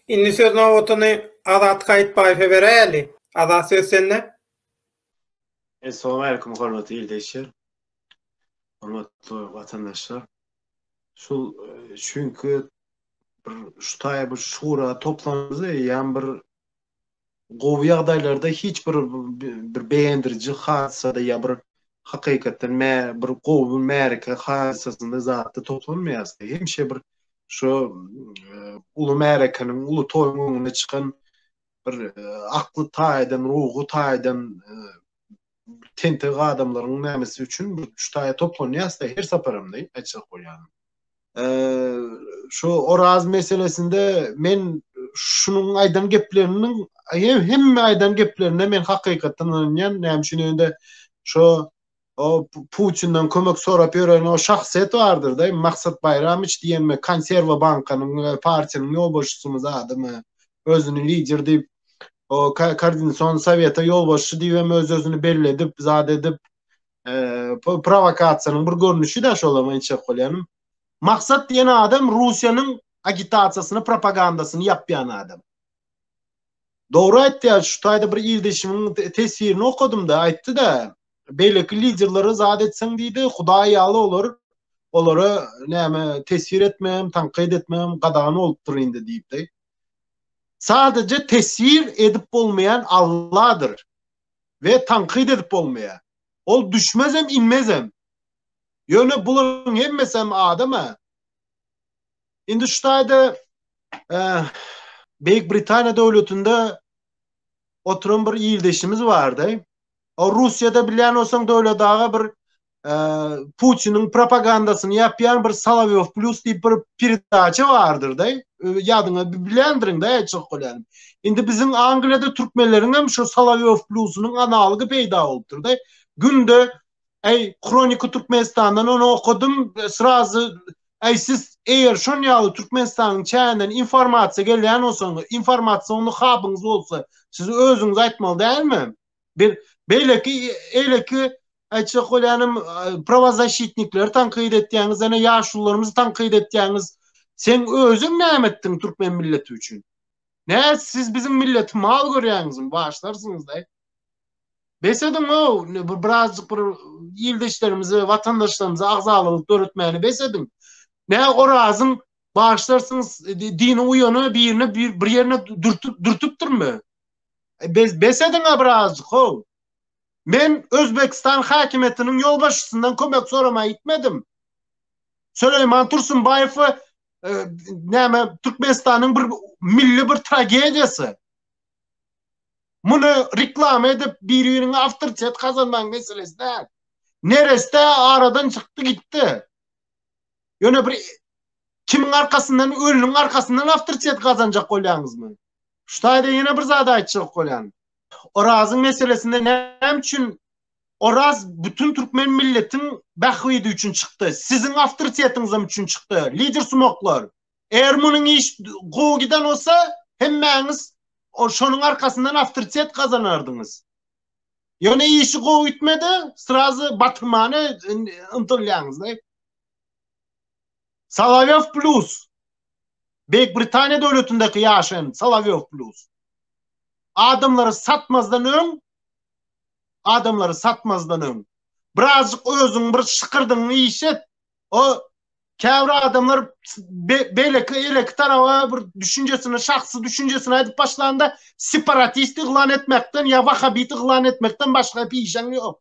Indi sözüne otany Azat Kayıtbaýew bereli. Azat söz sende. Assalamu alaykum hormatly ildeşler. Hormatly vatandaşlar. Çünkü bir şura toplanmamızda ýa bir gowy ýagdaýlarda hiç bir beýendirici hadisada ýa bir hakykatdan bir gowy märke hadisasynda zatda toplanmaýasy. Hemşe bir şu uly märkeniň uly toýunyna çykan bir akly taýdan, ruhy taýdan tente adamlaryň nämesi üçin bir şutaýa toplanýasy her saparamda açyk bolýan. Şu Oraz meselesinde men şunun aýdan gepleriniň hemme aýdan geplerine men hakykatdan ynanýan. Näme şu o Putin'den kömek sorap ýören o şahsiýet bardyr da, Maksat Bayramyç diýenme Konserwa bankanyň partiýanyň ýolbaşçysymyz adamy özüni lider diýip o Koordinasiýon Soweta ýolbaşçy diýip özüni belledip, zat edip provokasiýanyň bir görnüşi de şolama çek bolýan. Maksat diýen adam Russiýanyň agitasiýasyny, propagandasyny ýapýan adam. Dogry aýtdy, şu taýda bir ildeşimiň tesbirini okudum da aýtdy da, beýleki liderleri zat etseň diýdi, Hudaý ýaly olur. Olary näme tesbir etmem, tanqid etmem, gadagany bolup dur indi diýipdi. Sadece tesbir edip bolmayan Allah'dır ve tanqid edip bolmayan. Ol düşmezem, inmezem. Ýöne buların hemmesem adama. Indi şu taýda Beýik Britaniýa döwletinde oturan bir ýyldaşymyz bardy. O Russiýada bilýän bolsaň döwletdagy bir Putiniň propagandasyny ýapýan bir Solovýov Plus diýip bir perdaça bardyr da. Ýadyňa bilýändirin da açyk bolýan. Indi biziň Angliýada türkmenleriň hem şu Solovýov Plusynyň analygy peýda bolupdyr da. Günde Kronika Türkmenistan'dan onu okudum, sırası siz eğer şon ýaly Türkmenistanyň çäğinden informasiýa gelýän bolsaňyz, informasiýony habynız bolsa, siz özüňiz aýtmaly dälmi? Bir beýleki açyk bolýanym pravozащитникler tanqid etdiňiz, ene ýaşullarymyzy tanqid etdiňiz, sen özüň näme etdiň türkmen milleti üçin? Ne siz bizim milleti mal görýäňiz, başlarsınız da. Besedim o birazcık bir ýyldaşlarymyzy, vatandaşlarymyzy agzalylyk öğretmeni besedim. Ne Orazyň başlarsınız dini uýany bir ýerine dürtüp durmy? Besedim birazcık o. Men Özbekistan hakimiýetiniň ýolbaşçysyndan kömek soramaý gitmedim. Süleyman Tursunbaýew näme Türkmenistanyň bir milli bir tragediýasy. Muny reklam edip biriniň awtoritet kazanmak meselesi däl. Neresde aradan çykdy gitdi. Ýöne bir kimiň arkasyndan, ölüniň arkasyndan awtoritet kazanjak bolýaňyzmy? Şu taýda ýene bir zat aýtjak bolýan. Orazyň meselesinde näme üçin Oraz bütün Türkmen milletiň bahwidi üçin çykdy. Siziň awtoritetiniň üçin çykdy. Lider sumoklar. Eğer munyň iş gowy giden olsa, hemmäňiz şonuň arkasyndan awtoritet kazanardyňyz. Ýöne işi gowy gitmedi, sırasy batyrmany yntylaýaňyz da. Solovýov Plus. Beýik Britaniýa döwletindeki ýaşaýan Solovýov Plus. Adamları satmazdan öň. Birazcık özüň bir şykyrdyň işet. O käbir adamlar beýleki tarawa bir düşünjesini, şahsy düşünjesini aýdyp başlanda separatist iglan etmekden ýa wahhabit iglan etmekden başga bir işin ýok.